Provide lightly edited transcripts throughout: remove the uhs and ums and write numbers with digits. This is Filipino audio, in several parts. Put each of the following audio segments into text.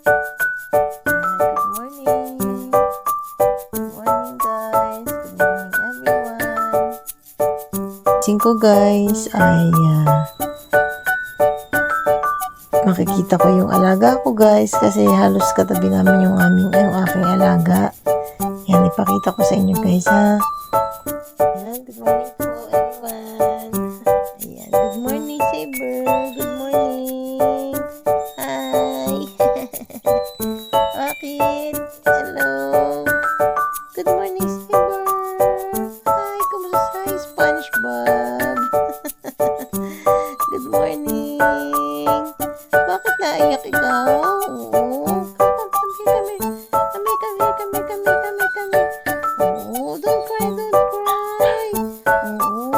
Good morning. Good morning guys. Good morning everyone. Gising ko guys ay makikita ko yung alaga ko guys kasi halos katabi namin yung aking alaga. Yan, ipakita ko sa inyo guys ha. Yan, good morning po everyone. Ayan, good morning Saber. Good morning. Hi. Bakit? Hello. Good morning Saber. Hi, kumusta hi SpongeBob? Good morning. Bakit naiyak ikaw? Oo. Kami. Oo, don't cry. Oo.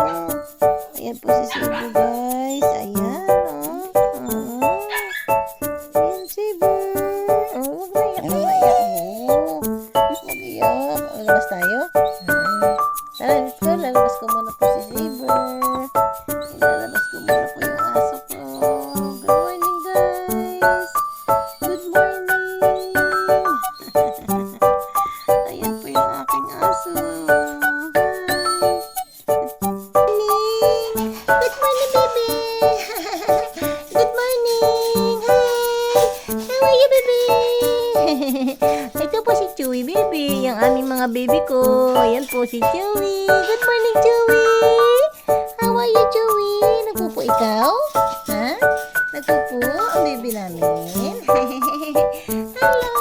Ayan po si Saber, guys. Ayan, Oo. Ayan, Saber. Oo, huwag na iyak. Oo. Huwag iyak. Lalabas tayo? Tara, let's go. Lalabas ko muna po si Saber. Ilalabas ko muna po yung aso ko. Good morning, guys. Good morning. Ayan po yung aking aso. Hi. Good morning, baby. Good morning. Hi. How are you, baby? Ito po si Chewy, baby. Yung aming mga baby ko. Ayan po si Chewy. Good morning, Chewy. How are you, Chewy? Nagpupo ikaw? Ha? Nagpupo ang baby namin? Hello!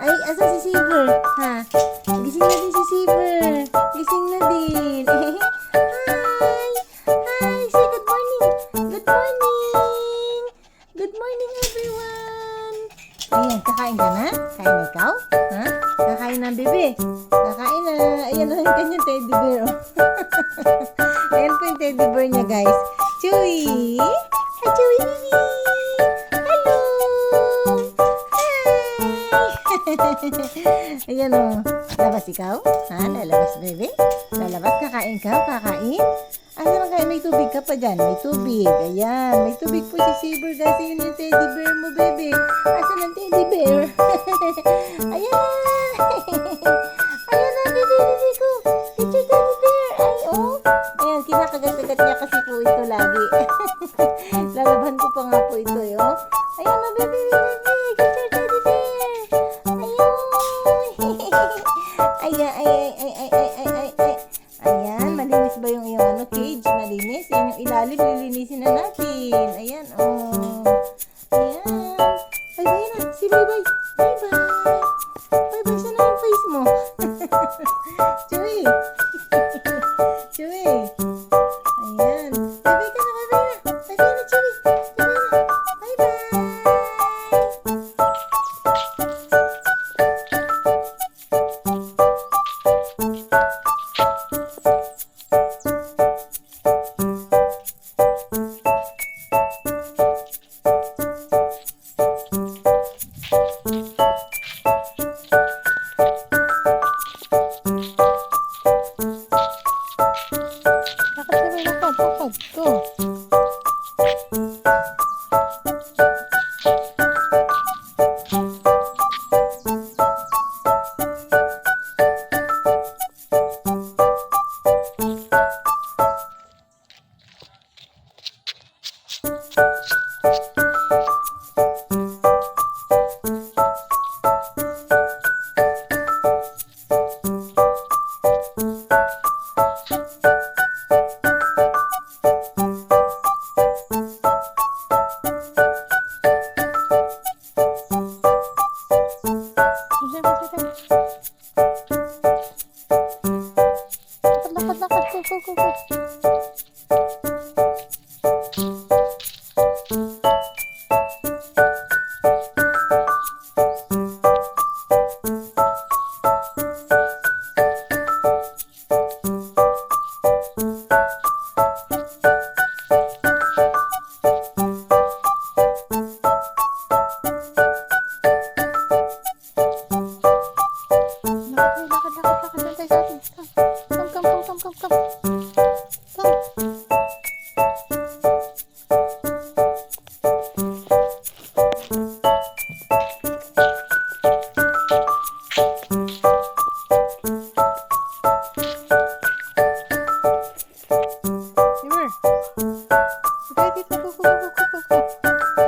Ay, asan si Saber? Ha? Gising na din si Saber. Gising na din. Hi! Hi! Say good morning! Good morning! Good morning, everyone! Ayan, kakain ka na? Kain na ikaw? Ha? Kakain na, bebe? Kakain na. Ayan na yung kanyang teddy bear. Oh. Ayan po yung teddy bear niya, guys. Chewy! Hi, Chewy, baby! Hello! Hi! Ayan o. Lalabas ikaw? Ha? Lalabas, bebe? Lalabas? Kakain ka? Kakain? Asa lang kayo? May tubig ka pa dyan. May tubig. Ayan. May tubig po si Saber, guys. Ayan yung teddy bear mo, bebe. Asan ang teddy bear? Ayan! Ayan na, bebe ko. It's your teddy bear. Ay, oh. Ayan, kinakagat-kagat niya kasi po ito lagi. Lalaban ko pa nga po ito, oh. Ayan na, bebe. It's your teddy bear. Ayun. Ay. Ayan, malinis ba yung iyong cage? Malinis. Yan yung ilalim, lilinisin na natin. Ayan, oh. Ayan. Bye-bye na. Si bye-bye. Bye-bye. Bye-bye. Sana yung face mo? Chewy. Chewy. Ayan. Bye-bye ka na. Bye-bye na. Bye-bye na, Chewy. Bye-bye na. Bye-bye. Dito, go, go, go, go, go, go.